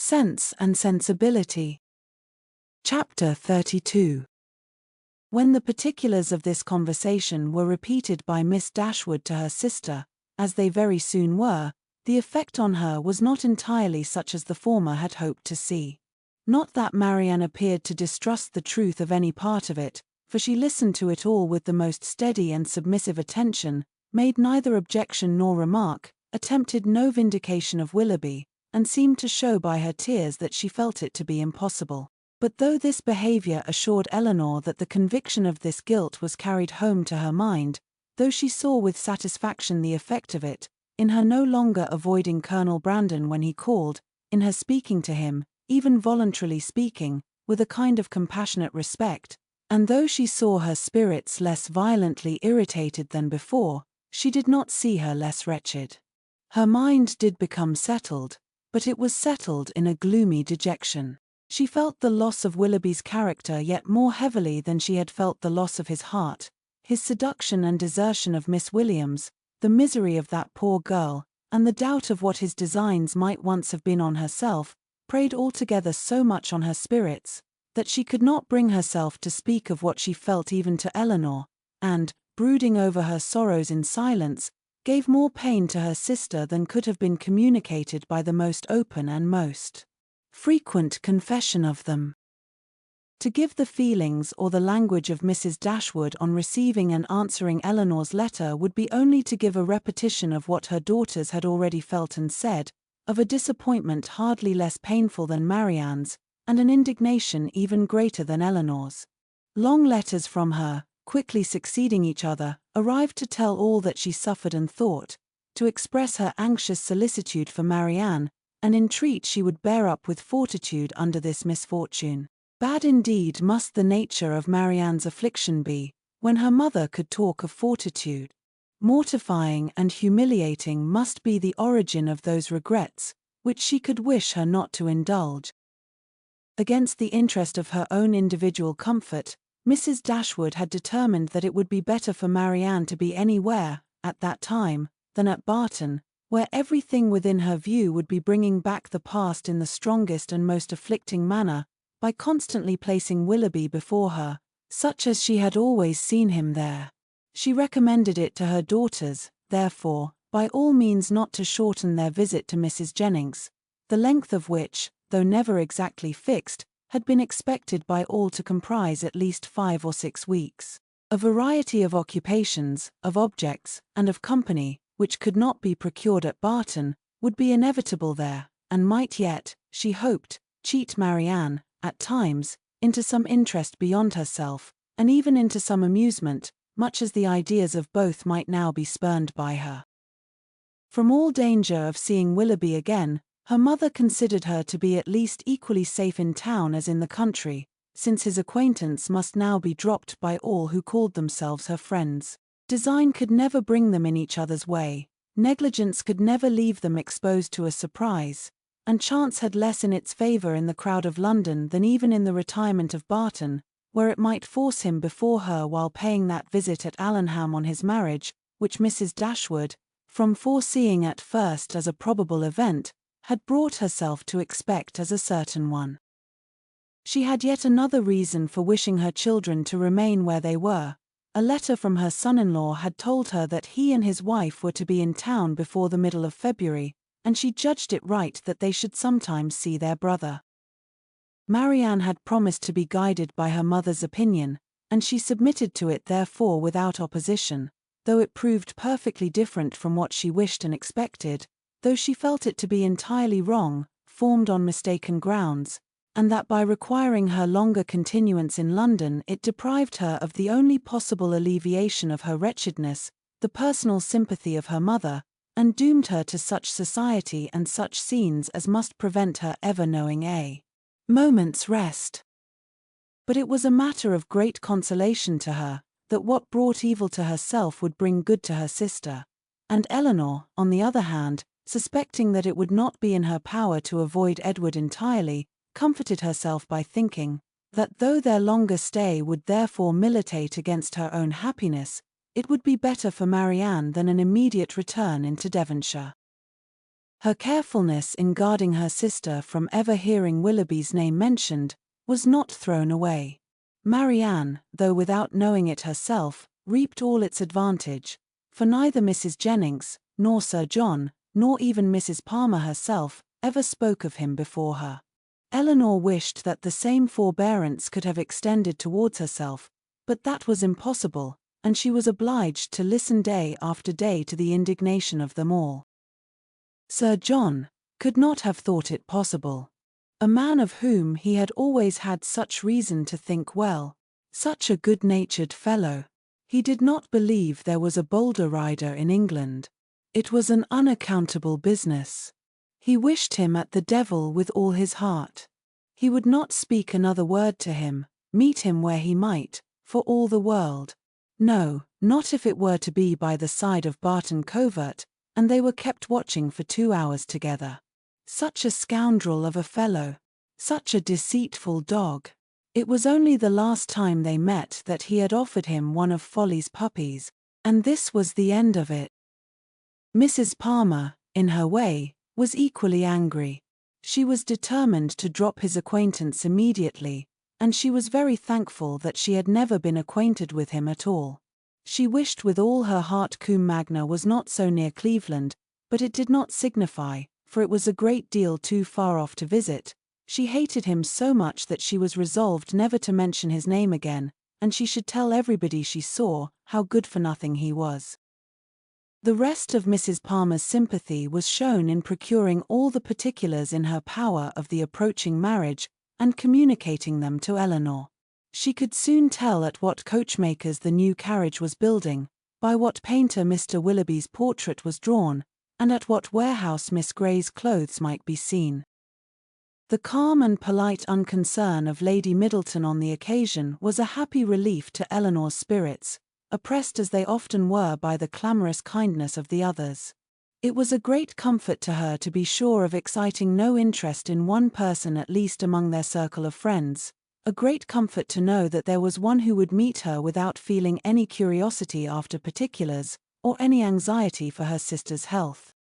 Sense and Sensibility. Chapter 32. When the particulars of this conversation were repeated by Miss Dashwood to her sister, as they very soon were, the effect on her was not entirely such as the former had hoped to see. Not that Marianne appeared to distrust the truth of any part of it, for she listened to it all with the most steady and submissive attention, made neither objection nor remark, attempted no vindication of Willoughby, and seemed to show by her tears that she felt it to be impossible. But though this behaviour assured Elinor that the conviction of this guilt was carried home to her mind, though she saw with satisfaction the effect of it, in her no longer avoiding Colonel Brandon when he called, in her speaking to him, even voluntarily speaking, with a kind of compassionate respect, and though she saw her spirits less violently irritated than before, she did not see her less wretched. Her mind did become settled, but it was settled in a gloomy dejection. She felt the loss of Willoughby's character yet more heavily than she had felt the loss of his heart, his seduction and desertion of Miss Williams, the misery of that poor girl, and the doubt of what his designs might once have been on herself, preyed altogether so much on her spirits, that she could not bring herself to speak of what she felt even to Elinor, and, brooding over her sorrows in silence, gave more pain to her sister than could have been communicated by the most open and most frequent confession of them. To give the feelings or the language of Mrs. Dashwood on receiving and answering Elinor's letter would be only to give a repetition of what her daughters had already felt and said, of a disappointment hardly less painful than Marianne's, and an indignation even greater than Elinor's. Long letters from her, quickly succeeding each other, arrived to tell all that she suffered and thought, to express her anxious solicitude for Marianne, and entreat she would bear up with fortitude under this misfortune. Bad indeed must the nature of Marianne's affliction be, when her mother could talk of fortitude. Mortifying and humiliating must be the origin of those regrets, which she could wish her not to indulge. Against the interest of her own individual comfort, Mrs. Dashwood had determined that it would be better for Marianne to be anywhere, at that time, than at Barton, where everything within her view would be bringing back the past in the strongest and most afflicting manner, by constantly placing Willoughby before her, such as she had always seen him there. She recommended it to her daughters, therefore, by all means not to shorten their visit to Mrs. Jennings, the length of which, though never exactly fixed, had been expected by all to comprise at least 5 or 6 weeks. A variety of occupations, of objects, and of company, which could not be procured at Barton, would be inevitable there, and might yet, she hoped, cheat Marianne, at times, into some interest beyond herself, and even into some amusement, much as the ideas of both might now be spurned by her. From all danger of seeing Willoughby again, her mother considered her to be at least equally safe in town as in the country, since his acquaintance must now be dropped by all who called themselves her friends. Design could never bring them in each other's way, negligence could never leave them exposed to a surprise, and chance had less in its favour in the crowd of London than even in the retirement of Barton, where it might force him before her while paying that visit at Allenham on his marriage, which Mrs. Dashwood, from foreseeing at first as a probable event, had brought herself to expect as a certain one. She had yet another reason for wishing her children to remain where they were. A letter from her son-in-law had told her that he and his wife were to be in town before the middle of February, and she judged it right that they should sometimes see their brother. Marianne had promised to be guided by her mother's opinion, and she submitted to it therefore without opposition, though it proved perfectly different from what she wished and expected, though she felt it to be entirely wrong, formed on mistaken grounds, and that by requiring her longer continuance in London it deprived her of the only possible alleviation of her wretchedness, the personal sympathy of her mother, and doomed her to such society and such scenes as must prevent her ever knowing a moment's rest. But it was a matter of great consolation to her, that what brought evil to herself would bring good to her sister, and Elinor, on the other hand, suspecting that it would not be in her power to avoid Edward entirely, comforted herself by thinking that though their longer stay would therefore militate against her own happiness, it would be better for Marianne than an immediate return into Devonshire. Her carefulness in guarding her sister from ever hearing Willoughby's name mentioned was not thrown away. Marianne, though without knowing it herself, reaped all its advantage, for neither Mrs. Jennings, nor Sir John, nor even Mrs. Palmer herself, ever spoke of him before her. Eleanor wished that the same forbearance could have extended towards herself, but that was impossible, and she was obliged to listen day after day to the indignation of them all. Sir John could not have thought it possible. A man of whom he had always had such reason to think well, such a good-natured fellow. He did not believe there was a boulder rider in England. It was an unaccountable business. He wished him at the devil with all his heart. He would not speak another word to him, meet him where he might, for all the world. No, not if it were to be by the side of Barton Covert, and they were kept watching for 2 hours together. Such a scoundrel of a fellow. Such a deceitful dog. It was only the last time they met that he had offered him one of Folly's puppies, and this was the end of it. Mrs. Palmer, in her way, was equally angry. She was determined to drop his acquaintance immediately, and she was very thankful that she had never been acquainted with him at all. She wished with all her heart Combe Magna was not so near Cleveland, but it did not signify, for it was a great deal too far off to visit. She hated him so much that she was resolved never to mention his name again, and she should tell everybody she saw how good-for-nothing he was. The rest of Mrs. Palmer's sympathy was shown in procuring all the particulars in her power of the approaching marriage, and communicating them to Eleanor. She could soon tell at what coachmakers the new carriage was building, by what painter Mr. Willoughby's portrait was drawn, and at what warehouse Miss Grey's clothes might be seen. The calm and polite unconcern of Lady Middleton on the occasion was a happy relief to Eleanor's spirits, oppressed as they often were by the clamorous kindness of the others. It was a great comfort to her to be sure of exciting no interest in one person at least among their circle of friends, a great comfort to know that there was one who would meet her without feeling any curiosity after particulars, or any anxiety for her sister's health.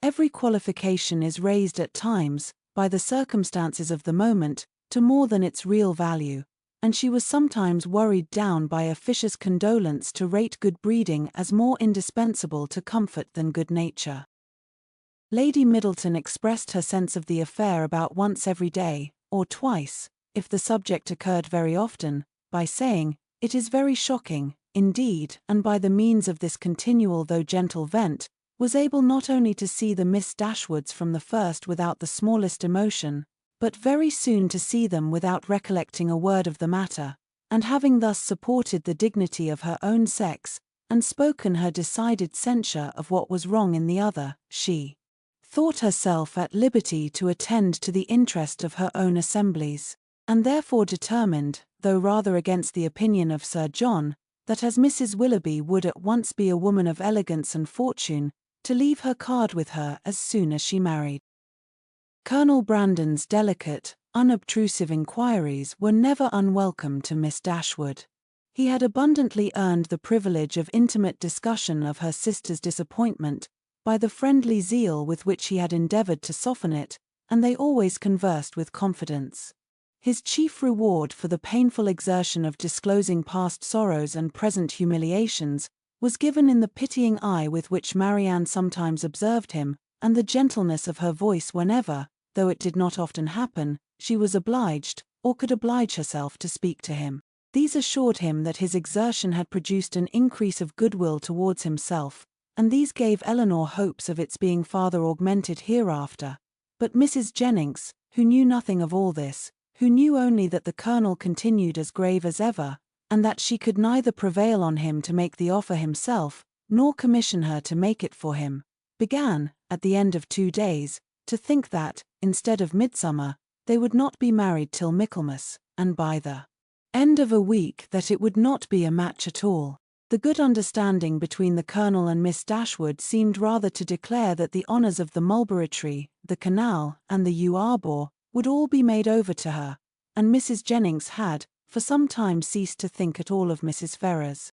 Every qualification is raised at times, by the circumstances of the moment, to more than its real value, and she was sometimes worried down by officious condolence to rate good breeding as more indispensable to comfort than good nature. Lady Middleton expressed her sense of the affair about once every day, or twice, if the subject occurred very often, by saying, "It is very shocking, indeed," and by the means of this continual though gentle vent, was able not only to see the Miss Dashwoods from the first without the smallest emotion, but very soon to see them without recollecting a word of the matter, and having thus supported the dignity of her own sex, and spoken her decided censure of what was wrong in the other, she thought herself at liberty to attend to the interest of her own assemblies, and therefore determined, though rather against the opinion of Sir John, that as Mrs. Willoughby would at once be a woman of elegance and fortune, to leave her card with her as soon as she married. Colonel Brandon's delicate, unobtrusive inquiries were never unwelcome to Miss Dashwood. He had abundantly earned the privilege of intimate discussion of her sister's disappointment, by the friendly zeal with which he had endeavoured to soften it, and they always conversed with confidence. His chief reward for the painful exertion of disclosing past sorrows and present humiliations was given in the pitying eye with which Marianne sometimes observed him, and the gentleness of her voice whenever, though it did not often happen, she was obliged, or could oblige herself to speak to him. These assured him that his exertion had produced an increase of goodwill towards himself, and these gave Eleanor hopes of its being farther augmented hereafter. But Mrs. Jennings, who knew nothing of all this, who knew only that the Colonel continued as grave as ever, and that she could neither prevail on him to make the offer himself, nor commission her to make it for him, began, at the end of 2 days, to think that, instead of midsummer, they would not be married till Michaelmas, and by the end of a week that it would not be a match at all. The good understanding between the Colonel and Miss Dashwood seemed rather to declare that the honours of the mulberry tree, the canal, and the yew arbour would all be made over to her, and Mrs. Jennings had, for some time ceased to think at all of Mrs. Ferrars.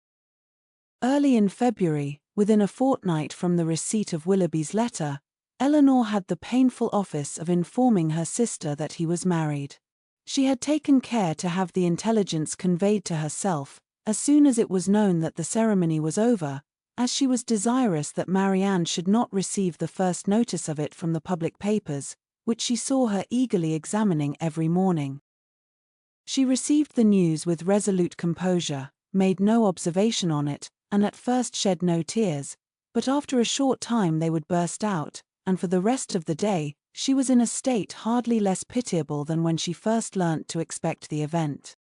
Early in February, within a fortnight from the receipt of Willoughby's letter, Eleanor had the painful office of informing her sister that he was married. She had taken care to have the intelligence conveyed to herself, as soon as it was known that the ceremony was over, as she was desirous that Marianne should not receive the first notice of it from the public papers, which she saw her eagerly examining every morning. She received the news with resolute composure, made no observation on it, and at first shed no tears, but after a short time they would burst out, and for the rest of the day, she was in a state hardly less pitiable than when she first learnt to expect the event.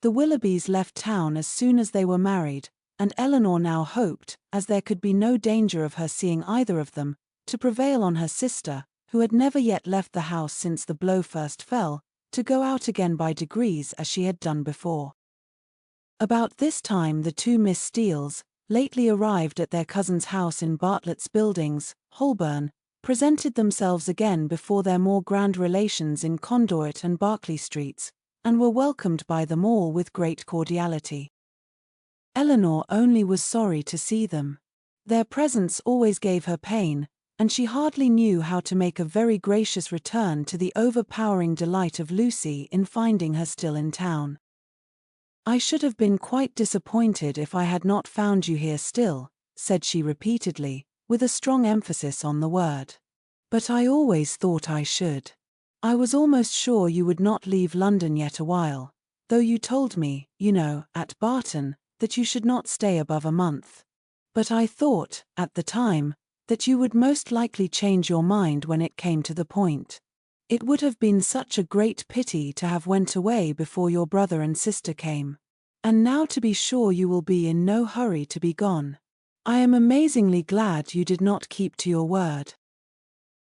The Willoughbys left town as soon as they were married, and Eleanor now hoped, as there could be no danger of her seeing either of them, to prevail on her sister, who had never yet left the house since the blow first fell, to go out again by degrees as she had done before. About this time the two Miss Steeles, lately arrived at their cousin's house in Bartlett's Buildings, Holborn, presented themselves again before their more grand relations in Conduit and Berkeley Streets, and were welcomed by them all with great cordiality. Eleanor only was sorry to see them. Their presence always gave her pain, and she hardly knew how to make a very gracious return to the overpowering delight of Lucy in finding her still in town. "I should have been quite disappointed if I had not found you here still," said she repeatedly, with a strong emphasis on the word. "But I always thought I should. I was almost sure you would not leave London yet a while, though you told me, you know, at Barton, that you should not stay above a month. But I thought, at the time, that you would most likely change your mind when it came to the point. It would have been such a great pity to have went away before your brother and sister came. And now to be sure you will be in no hurry to be gone. I am amazingly glad you did not keep to your word."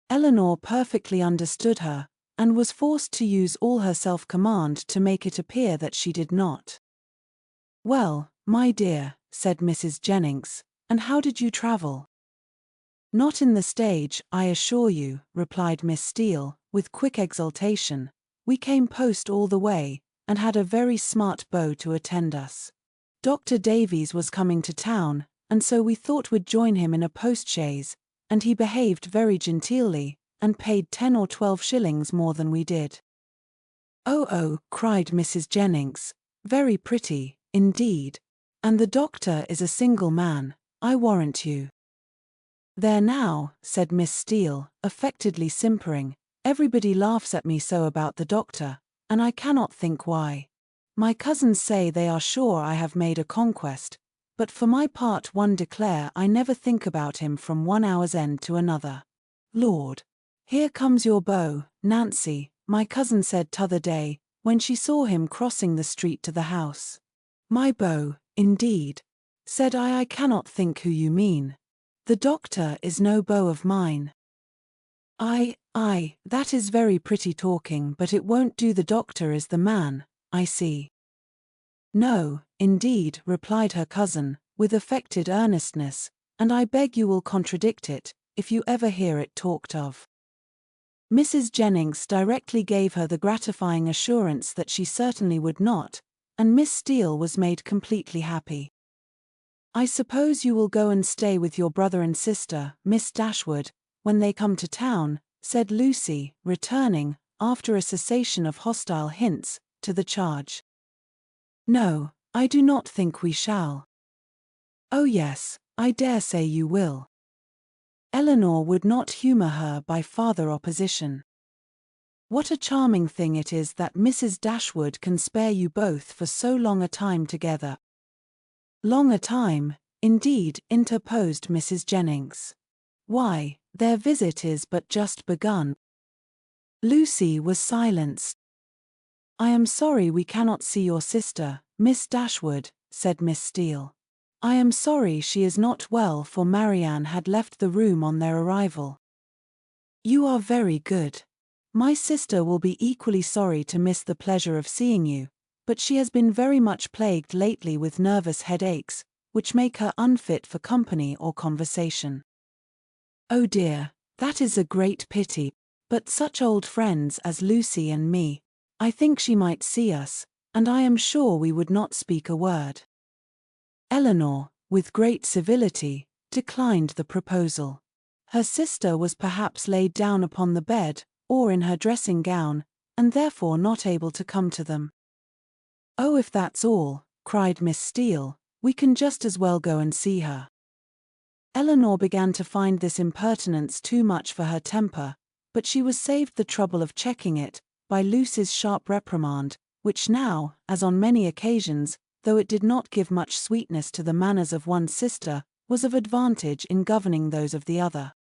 Eleanor perfectly understood her, and was forced to use all her self-command to make it appear that she did not. "Well, my dear," said Mrs. Jennings, "and how did you travel?" "Not in the stage, I assure you," replied Miss Steele, with quick exultation. "We came post all the way, and had a very smart beau to attend us. Dr. Davies was coming to town, and so we thought we'd join him in a post-chaise, and he behaved very genteelly, and paid 10 or 12 shillings more than we did." "Oh," cried Mrs. Jennings, "very pretty, indeed. And the doctor is a single man, I warrant you." "There now," said Miss Steele, affectedly simpering, "everybody laughs at me so about the doctor, and I cannot think why. My cousins say they are sure I have made a conquest, but for my part one declare I never think about him from one hour's end to another. Lord! Here comes your beau, Nancy, my cousin said t'other day, when she saw him crossing the street to the house. My beau, indeed? Said I cannot think who you mean. The doctor is no beau of mine." Aye, that is very pretty talking, but it won't do. The doctor is the man, I see." "No, indeed," replied her cousin, with affected earnestness, "and I beg you will contradict it, if you ever hear it talked of." Mrs. Jennings directly gave her the gratifying assurance that she certainly would not, and Miss Steele was made completely happy. "I suppose you will go and stay with your brother and sister, Miss Dashwood, when they come to town," said Lucy, returning, after a cessation of hostile hints, to the charge. "No, I do not think we shall." "Oh yes, I dare say you will." Eleanor would not humour her by farther opposition. "What a charming thing it is that Mrs. Dashwood can spare you both for so long a time together." "Long a time, indeed," interposed Mrs. Jennings. "Why, their visit is but just begun." Lucy was silenced. "I am sorry we cannot see your sister, Miss Dashwood," said Miss Steele. "I am sorry she is not well, for Marianne had left the room on their arrival." "You are very good. My sister will be equally sorry to miss the pleasure of seeing you, but she has been very much plagued lately with nervous headaches, which make her unfit for company or conversation." "Oh dear, that is a great pity, but such old friends as Lucy and me, I think she might see us, and I am sure we would not speak a word." Eleanor, with great civility, declined the proposal. Her sister was perhaps laid down upon the bed, or in her dressing gown, and therefore not able to come to them. "Oh, if that's all," cried Miss Steele, "we can just as well go and see her." Eleanor began to find this impertinence too much for her temper, but she was saved the trouble of checking it by Lucy's sharp reprimand, which now, as on many occasions, though it did not give much sweetness to the manners of one sister, was of advantage in governing those of the other.